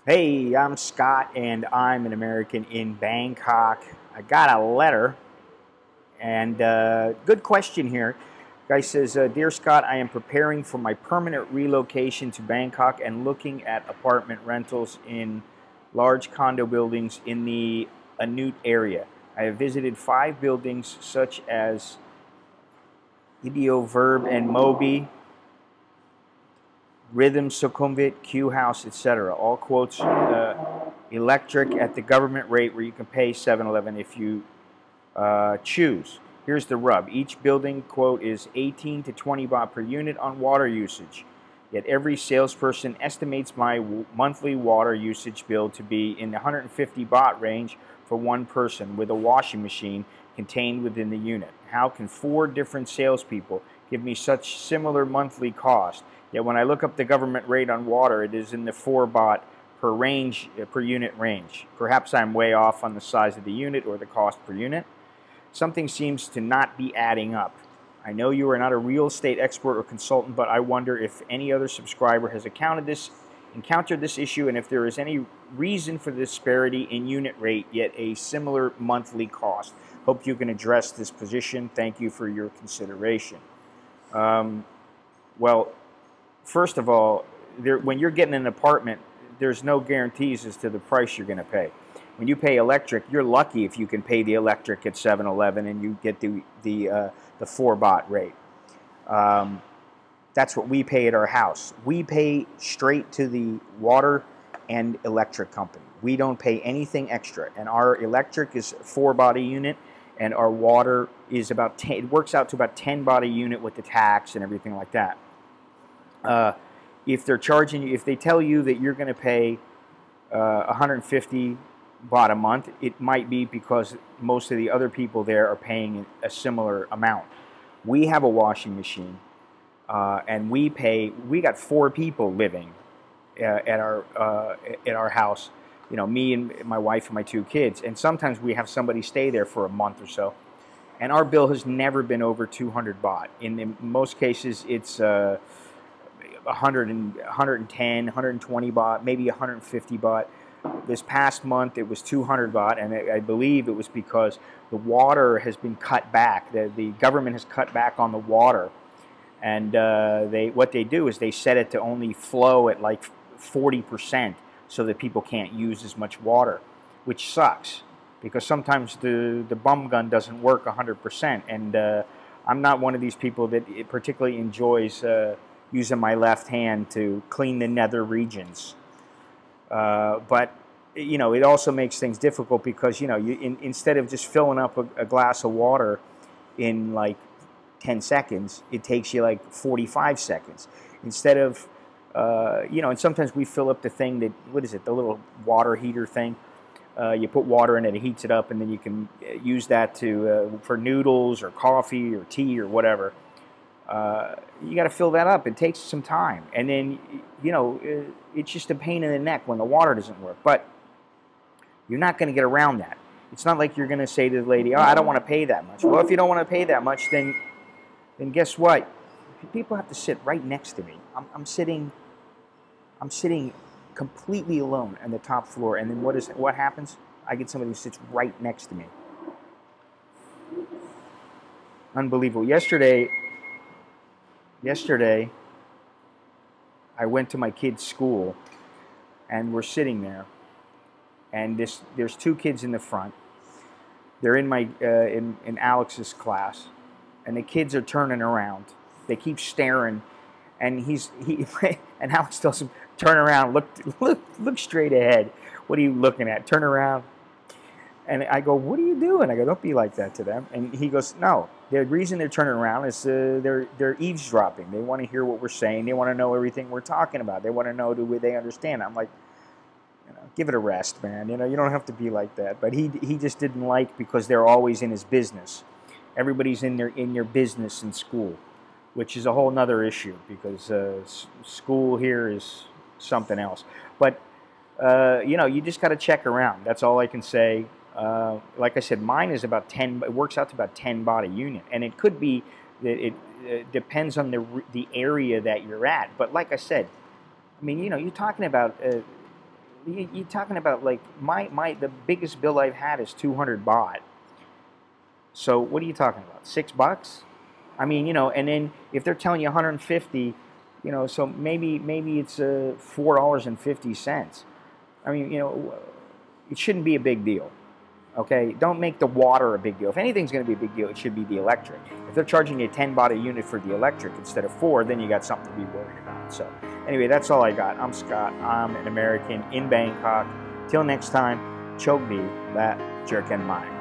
Hey, I'm Scott and I'm an American in Bangkok. I got a letter and good question here. Guy says, Dear Scott, I am preparing for my permanent relocation to Bangkok and looking at apartment rentals in large condo buildings in the Anut area. I have visited 5 buildings such as Idio, Verb, and Mobi, Rhythm, Sukhumvit, Q House, etc. All quotes electric at the government rate where you can pay 7-Eleven if you choose. Here's the rub. Each building quote is 18 to 20 baht per unit on water usage. Yet every salesperson estimates my monthly water usage bill to be in the 150 baht range for one person with a washing machine contained within the unit. How can 4 different salespeople give me such similar monthly cost? Yet when I look up the government rate on water, it is in the 4 baht per unit range. Perhaps I'm way off on the size of the unit or the cost per unit. Something seems to not be adding up. I know you are not a real estate expert or consultant, but I wonder if any other subscriber has encountered this issue and if there is any reason for the disparity in unit rate yet a similar monthly cost. Hope you can address this position. Thank you for your consideration. Well, first of all, when you're getting an apartment, there's no guarantees as to the price you're going to pay. When you pay electric, you're lucky if you can pay the electric at 7-Eleven and you get the 4 baht rate. That's what we pay at our house. We pay straight to the water and electric company. We don't pay anything extra. And our electric is 4 baht a unit, and our water is about 10. It works out to about 10 baht a unit with the tax and everything like that. If they're charging you, if they tell you that you're going to pay 150 baht a month, it might be because most of the other people there are paying a similar amount. We have a washing machine, and we got 4 people living at our house. You know, me and my wife and my 2 kids, and sometimes we have somebody stay there for a month or so. And our bill has never been over 200 baht. In most cases, it's 110, 120 baht, maybe 150 baht. This past month, it was 200 baht, and I believe it was because the water has been cut back. The government has cut back on the water, and what they do is they set it to only flow at like 40% so that people can't use as much water, which sucks because sometimes the bum gun doesn't work 100%, and I'm not one of these people that particularly enjoys using my left hand to clean the nether regions. But you know, it also makes things difficult because, you know, instead of just filling up a glass of water in like 10 seconds, it takes you like 45 seconds. Instead of, you know, and sometimes we fill up the thing that, what is it, the little water heater thing. You put water in it, it heats it up, and then you can use that for noodles or coffee or tea or whatever. You got to fill that up. It takes some time, and then, you know, it's just a pain in the neck when the water doesn't work. But you're not going to get around that. It's not like you're going to say to the lady, "Oh, I don't want to pay that much." Well, if you don't want to pay that much, then guess what? People have to sit right next to me. I'm sitting completely alone on the top floor, and then what happens? I get somebody who sits right next to me. Unbelievable. Yesterday, I went to my kid's school, and we're sitting there, and there's 2 kids in the front. They're in my in Alex's class, and the kids are turning around. They keep staring, and and Alex tells him, "Turn around, look straight ahead. What are you looking at? Turn around." And I go, "What are you doing?" I go, "Don't be like that to them." And he goes, "No, the reason they're turning around is they're eavesdropping. They want to hear what we're saying. They want to know everything we're talking about. They want to know they understand." I'm like, you know, give it a rest, man. You know, you don't have to be like that. But he just didn't like, because they're always in his business. Everybody's in their business in school, which is a whole nother issue, because school here is something else. But you know, you just got to check around. That's all I can say. Like I said, mine is about 10. It works out to about 10 baht a unit, and it could be that it depends on the area that you're at. But like I said, I mean, you know, you're talking about You're talking about like the biggest bill I've had is 200 baht. So what are you talking about? $6? I mean, you know, and then if they're telling you 150, you know, so maybe it's $4.50. I mean, you know, it shouldn't be a big deal. Okay, don't make the water a big deal. If anything's going to be a big deal, it should be the electric. If they're charging you 10 baht a unit for the electric instead of 4, then you got something to be worried about. So anyway, that's all I got. I'm Scott. I'm an American in Bangkok. Till next time, choke me that jerk in mind.